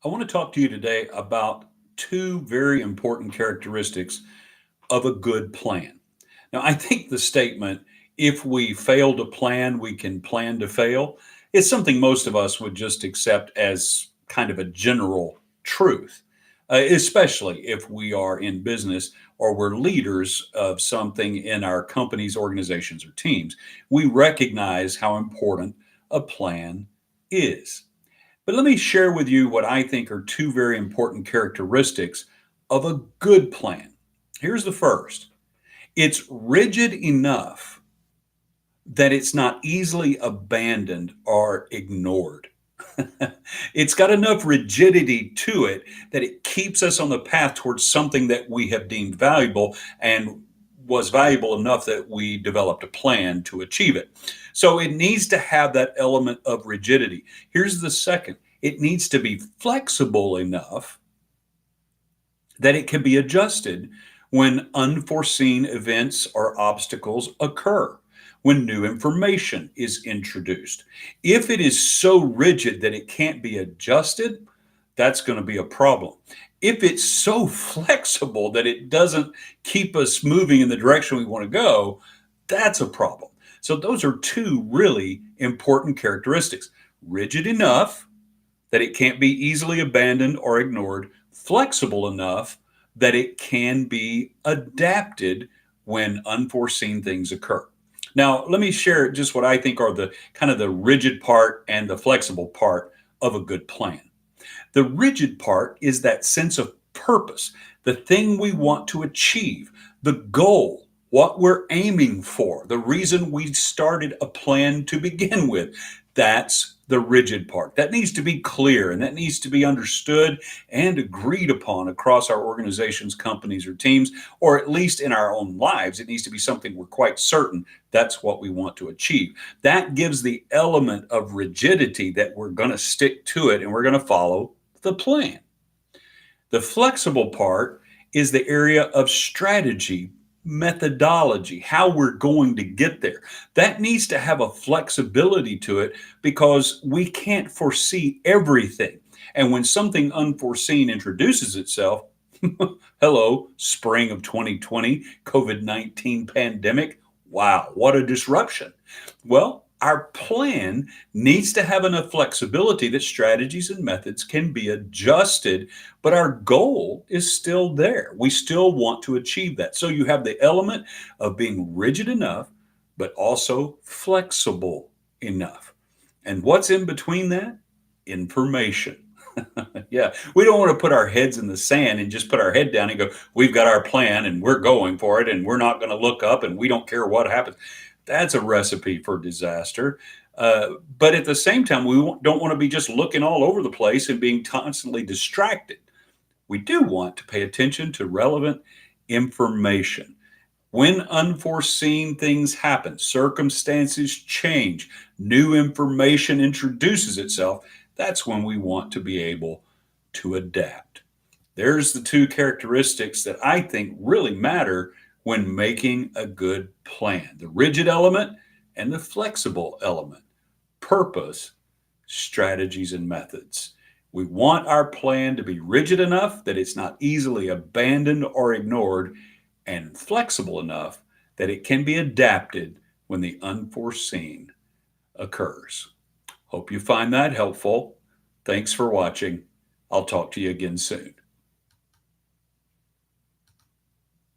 I want to talk to you today about two very important characteristics of a good plan. Now, I think the statement, if we fail to plan, we can plan to fail, is something most of us would just accept as kind of a general truth, especially if we are in business or we're leaders of something in our companies, organizations, or teams. We recognize how important a plan is. But let me share with you what I think are two very important characteristics of a good plan. Here's the first: it's rigid enough that it's not easily abandoned or ignored. It's got enough rigidity to it that it keeps us on the path towards something that we have deemed valuable and was valuable enough that we developed a plan to achieve it. So it needs to have that element of rigidity. Here's the second: it needs to be flexible enough that it can be adjusted when unforeseen events or obstacles occur, when new information is introduced. If it is so rigid that it can't be adjusted, that's going to be a problem. If it's so flexible that it doesn't keep us moving in the direction we want to go, that's a problem. So, those are two really important characteristics: rigid enough that it can't be easily abandoned or ignored, flexible enough that it can be adapted when unforeseen things occur. Now, let me share just what I think are the kind of the rigid part and the flexible part of a good plan. The rigid part is that sense of purpose, the thing we want to achieve, the goal, what we're aiming for, the reason we started a plan to begin with. That's the rigid part. That needs to be clear and that needs to be understood and agreed upon across our organizations, companies, or teams, or at least in our own lives. It needs to be something we're quite certain that's what we want to achieve. That gives the element of rigidity that we're going to stick to it and we're going to follow the plan. The flexible part is the area of strategy, methodology, how we're going to get there. That needs to have a flexibility to it because we can't foresee everything. And when something unforeseen introduces itself, hello, spring of 2020, COVID 19 pandemic. Wow, what a disruption. Well, our plan needs to have enough flexibility that strategies and methods can be adjusted, but our goal is still there. We still want to achieve that. So you have the element of being rigid enough, but also flexible enough. And what's in between that? Information. Yeah, we don't want to put our heads in the sand and just put our head down and go, we've got our plan and we're going for it and we're not going to look up and we don't care what happens. That's a recipe for disaster. But at the same time, we don't want to be just looking all over the place and being constantly distracted. We do want to pay attention to relevant information. When unforeseen things happen, circumstances change, new information introduces itself, that's when we want to be able to adapt. There's the two characteristics that I think really matter when making a good plan: the rigid element and the flexible element, purpose, strategies, and methods. We want our plan to be rigid enough that it's not easily abandoned or ignored, and flexible enough that it can be adapted when the unforeseen occurs. Hope you find that helpful. Thanks for watching. I'll talk to you again soon.